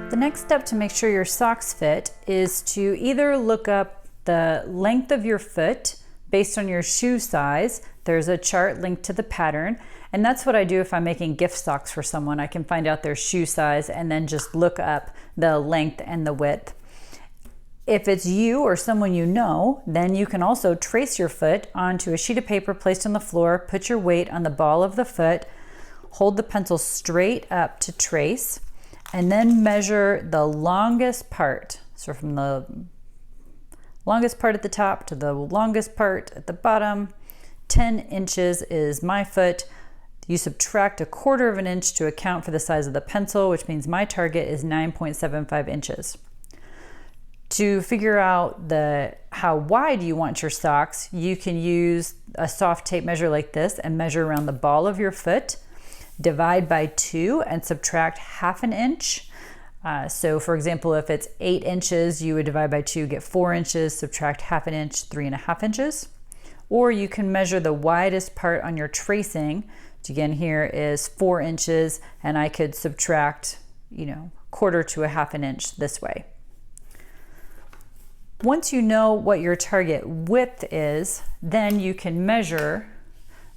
The next step to make sure your socks fit is to either look up the length of your foot based on your shoe size. There's a chart linked to the pattern, and that's what I do if I'm making gift socks for someone. I can find out their shoe size and then just look up the length and the width. If it's you or someone you know, then you can also trace your foot onto a sheet of paper placed on the floor, put your weight on the ball of the foot, hold the pencil straight up to trace, and then measure the longest part. So from the longest part at the top to the longest part at the bottom, 10 inches is my foot. You subtract 1/4 of an inch to account for the size of the pencil, which means my target is 9.75 inches. To figure out how wide you want your socks, you can use a soft tape measure like this and measure around the ball of your foot, divide by 2 and subtract 1/2 inch. So for example, if it's 8 inches, you would divide by 2, get 4 inches, subtract 1/2 inch, 3.5 inches. Or you can measure the widest part on your tracing, which again here is 4 inches, and I could subtract, 1/4 to 1/2 inch this way. Once you know what your target width is, then you can measure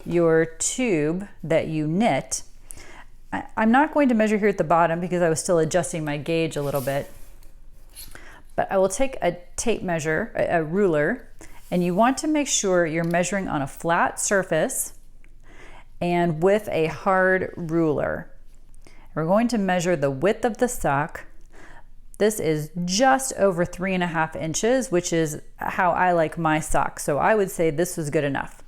your tube that you knit. I'm not going to measure here at the bottom because I was still adjusting my gauge a little bit, but I will take a tape measure, a ruler, and you want to make sure you're measuring on a flat surface and with a hard ruler. We're going to measure the width of the sock. This is just over 3.5 inches, which is how I like my socks. So I would say this was good enough.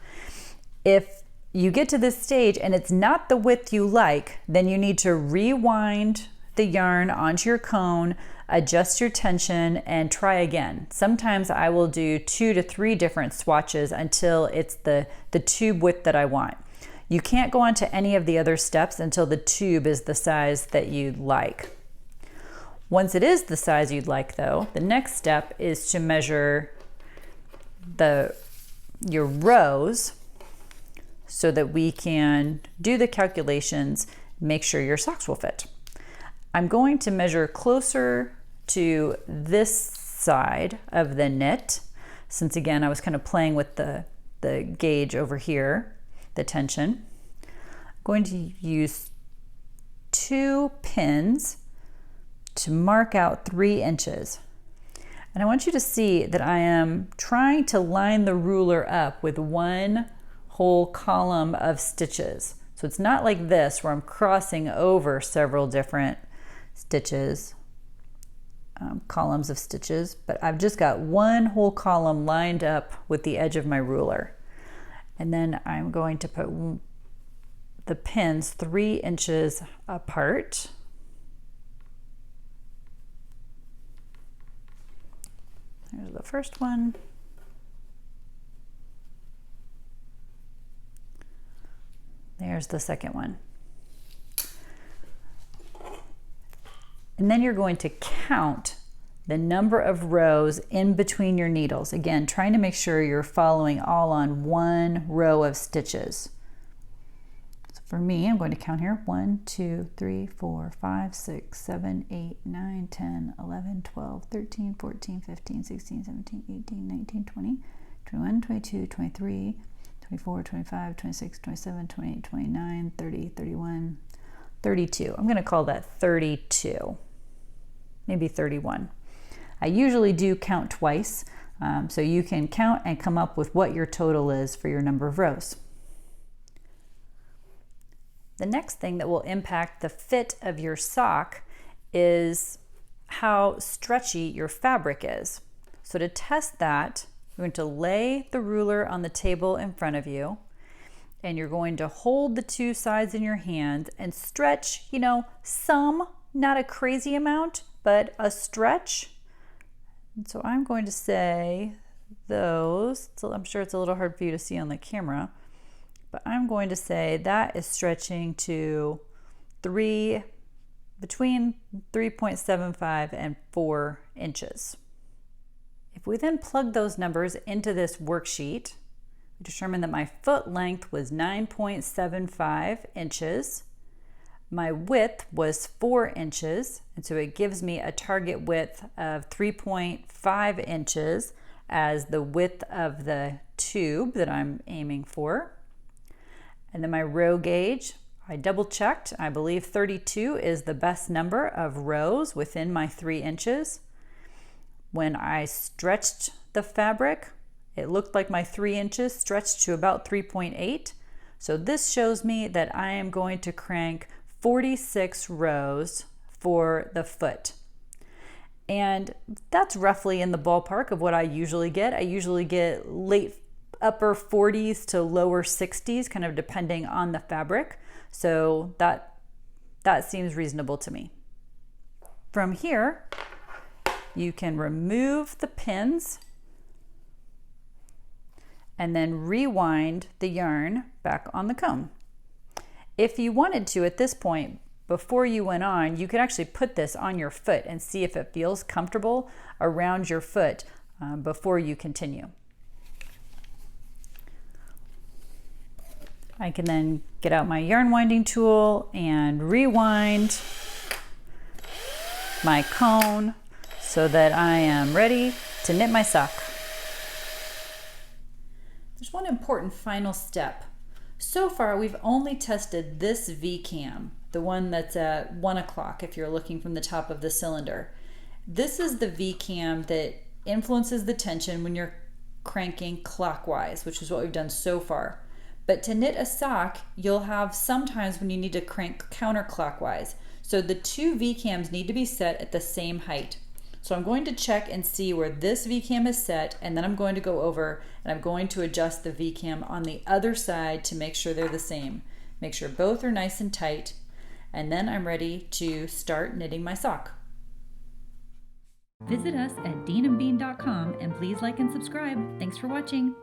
If you get to this stage and it's not the width you like, then you need to rewind the yarn onto your cone, adjust your tension, and try again. Sometimes I will do 2 to 3 different swatches until it's the tube width that I want. You can't go on to any of the other steps until the tube is the size that you like. Once it is the size you'd like though, the next step is to measure your rows so that we can do the calculations, make sure your socks will fit. I'm going to measure closer to this side of the knit, since again I was kind of playing with the gauge over here, the tension. I'm going to use 2 pins to mark out 3 inches. And I want you to see that I am trying to line the ruler up with one whole column of stitches. So it's not like this where I'm crossing over several different stitches, columns of stitches, but I've just got one whole column lined up with the edge of my ruler. And then I'm going to put the pins 3 inches apart. There's the first one. There's the second one. And then you're going to count the number of rows in between your needles. Again, trying to make sure you're following all on one row of stitches. So for me, I'm going to count here. 1, 2, 3, 4, 5, 6, 7, 8, 9, 10, 11, 12, 13, 14, 15, 16, 17, 18, 19, 20, 21, 22, 23, 24, 25, 26, 27, 28, 29, 30, 31, 32. I'm going to call that 32, maybe 31. I usually do count twice, so you can count and come up with what your total is for your number of rows. The next thing that will impact the fit of your sock is how stretchy your fabric is. So to test that, you're going to lay the ruler on the table in front of you, and you're going to hold the 2 sides in your hand and stretch, some, not a crazy amount, but a stretch. And so I'm going to say those, so I'm sure it's a little hard for you to see on the camera, but I'm going to say that is stretching to between 3.75 and 4 inches. If we then plug those numbers into this worksheet, We determined that my foot length was 9.75 inches. My width was 4 inches, and so it gives me a target width of 3.5 inches as the width of the tube that I'm aiming for. And then my row gauge, I double checked. I believe 32 is the best number of rows within my 3 inches. When I stretched the fabric, it looked like my 3 inches stretched to about 3.8. So this shows me that I am going to crank 46 rows for the foot. And that's roughly in the ballpark of what I usually get. I usually get late upper 40s to lower 60s, kind of depending on the fabric. So that seems reasonable to me. From here, you can remove the pins and then rewind the yarn back on the comb. If you wanted to at this point, before you went on, you could actually put this on your foot and see if it feels comfortable around your foot before you continue. I can then get out my yarn winding tool and rewind my cone so that I am ready to knit my sock. There's one important final step. So far, we've only tested this V-cam, the one that's at 1 o'clock if you're looking from the top of the cylinder. This is the V-cam that influences the tension when you're cranking clockwise, which is what we've done so far. But to knit a sock, you'll have sometimes when you need to crank counterclockwise. So the two V-cams need to be set at the same height. So I'm going to check and see where this V-cam is set, and then I'm going to go over and I'm going to adjust the V-cam on the other side to make sure they're the same. Make sure both are nice and tight, and then I'm ready to start knitting my sock. Visit us at deanandbean.com and please like and subscribe. Thanks for watching.